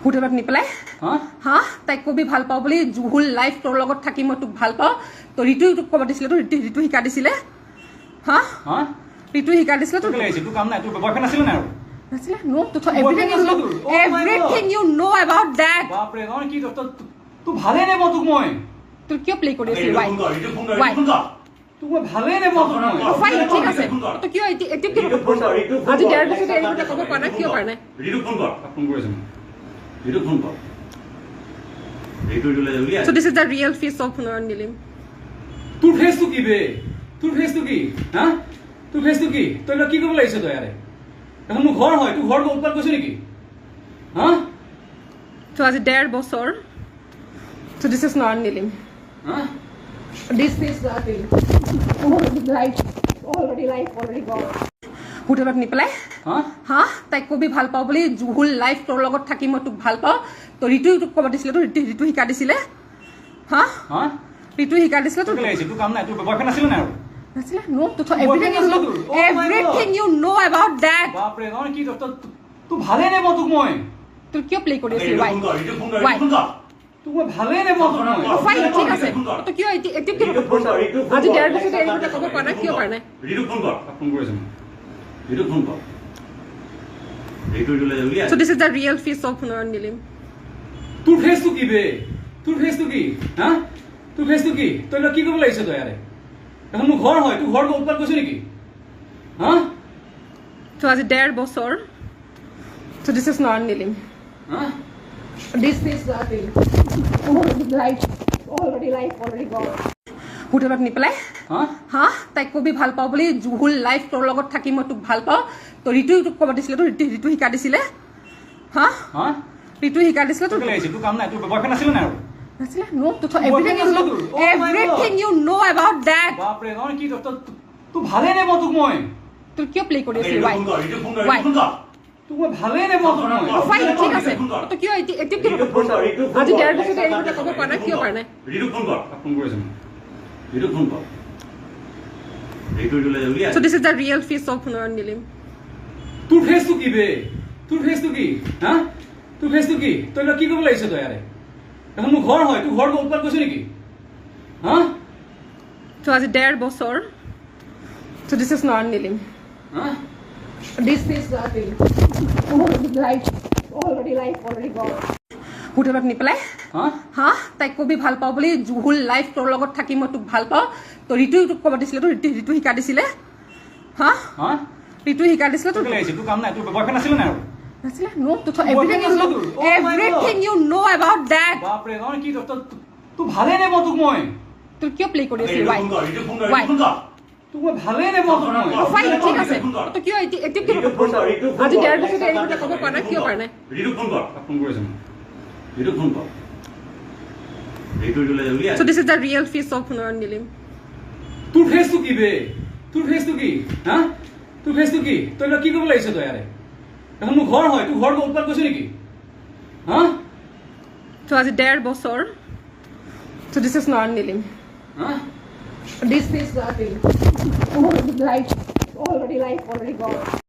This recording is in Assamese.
হোটেলত নি পেলাই হা তাইক কবি ভাল পাওঁ বুলি হোল লাইফ তোৰ লগত থাকি মই তোক ভাল পাওঁ তো ঋতু তোক ক'ব দিছিলে তো ঋতু শিকা দিছিলে হা ঋতু শিকা দিছিলে তো কাম নাই তোৰ বয়ফ্ৰেণ্ড আছিলে নাই আৰু নাছিলে নো তো everything you know about that বাপৰে নহয় কি তোৰ ভালে নে মই তোক মই তোৰ কিয় প্লে কৰি আছিলি ৱাই তোক মই ভালে নে মই তোক মই ফাইন ঠিক আছে তো কিয় এতিয়া কি আজি ডেৰ বছৰ এৰিবলৈ ক'ব পৰা নাই কিয় পৰা নাই ঋতু ফোন কৰ ফোন কৰিছে ঋতু ফোন কৰ ঋতু লৈ যাবি so this is the real face of Nilim তোৰ ফেসটো কি বে তোৰ ফেসটো কি হা তোৰ ফেসটো কি তই কি কৰিব লাগিছ তই আৰে এখন মোৰ ঘৰ হয় তোৰ ঘৰ উৎপাত কৰিছ নেকি হা so আজি ডেৰ বছৰ so this is not Nilim হা this is not Nilim already gone হোটেলত নি পেলাই হা তাইক কবি ভাল পাওঁ বুলি হোল লাইফ তোৰ লগত থাকি মই তোক ভাল পাওঁ তো ঋতু তোক ক'ব দিছিলে তো ঋতু শিকা দিছিলে হা ঋতু শিকা দিছিলে তোৰ কাম নাই তোৰ বয়ফ্ৰেণ্ড আছিলে নাই আৰু নাছিলে নো তো everything you know about that বাপৰে নহয় কি তোৰ ভালে নে মই তোক মই তোৰ কিয় প্লে কৰি আছিলি ৱাই তোক মই ভালে নে মই তোক মই ফাইন ঠিক আছে তো কিয় এতিয়া কি আজি ডেৰ বছৰ এৰিবলৈ ক'ব পৰা নাই কিয় পৰা নাই ঋতু ফোন কৰ ফোন কৰিছে ঋতু ফোন কৰ ঋতু লৈ যাবি so this is the real face of Nilim তোৰ ফেসটো কি বে তোৰ ফেসটো কি হা তোৰ ফেসটো কি তই কি কৰিব লাগিছ তই আৰে এখন মোৰ ঘৰ হয় তোৰ ঘৰ উৎপাত কৰিছ নেকি হা so আজি ডেৰ বছৰ so this is not Nilim হা this is not Nilim already gone হোটেলত নি পেলাই হা তাইক কবি ভাল পাওঁ বুলি হোল লাইফ তোৰ লগত থাকি মই তোক ভাল পাওঁ তো ঋতু তোক ক'ব দিছিলে তো ঋতু শিকা দিছিলে হা ঋতু শিকা দিছিলে তো তোৰ কাম নাই তোৰ বয়ফ্ৰেণ্ড আছিলে নাই আৰু নাছিলে নো তো everything you know about that বাপৰে নহয় কি তোৰ ভালে নে মই তোক মই তোৰ কিয় প্লে কৰি আছিলি ৱাই তোক মই ভালে নে মই তোক মই ফাইন ঠিক আছে তো কিয় এতিয়া কি আজি ডেৰ বছৰ এৰিবলৈ ক'ব পৰা নাই কিয় পৰা নাই ঋতু ফোন কৰ ফোন কৰিছে ঋতু ফোন কৰ ঋতু লৈ যাবি so this is the real face of Nilim তোৰ ফেসটো কি বে তোৰ ফেসটো কি হা তোৰ ফেসটো কি তই কি কৰিব লাগিছ তই আৰে এখন মোৰ ঘৰ হয় তোৰ ঘৰ উৎপাত কৰিছ নেকি হা so আজি ডেৰ বছৰ so this is not Nilim হা this is not Nilim already gone হোটেলত নি পেলাই হা তাইক কবি ভাল পাওঁ বুলি হোল লাইফ তোৰ লগত থাকি মই তোক ভাল পাওঁ তো ঋতু তোক ক'ব দিছিলে তো ঋতু শিকা দিছিলে হা ঋতু শিকা দিছিলে তো তোৰ কাম নাই তোৰ বয়ফ্ৰেণ্ড আছিলে নাই আৰু নাছিলে নো তো everything you know about that বাপৰে নহয় কি তোৰ ভালে নে মই তোক মই তোৰ কিয় প্লে কৰি আছিলি ৱাই তোক মই ভালে নে মই তোক মই ফাইন ঠিক আছে তো কিয় এতিয়া কি আজি ডেৰ বছৰ এৰিবলৈ ক'ব পৰা নাই কিয় পৰা নাই ঋতু ফোন কৰ ফোন কৰিছে ঋতু ফোন কৰ ঋতু লৈ যাবি so this is the real face of Nilim তোৰ ফেসটো কি বে তোৰ ফেসটো কি হা তোৰ ফেসটো কি তই কি কৰিব লাগিছ তই আৰে এখন মোৰ ঘৰ হয় তোৰ ঘৰ উৎপাত কৰিছ নেকি হা so আজি ডেৰ বছৰ so this is not Nilim হা this is not Nilim already gone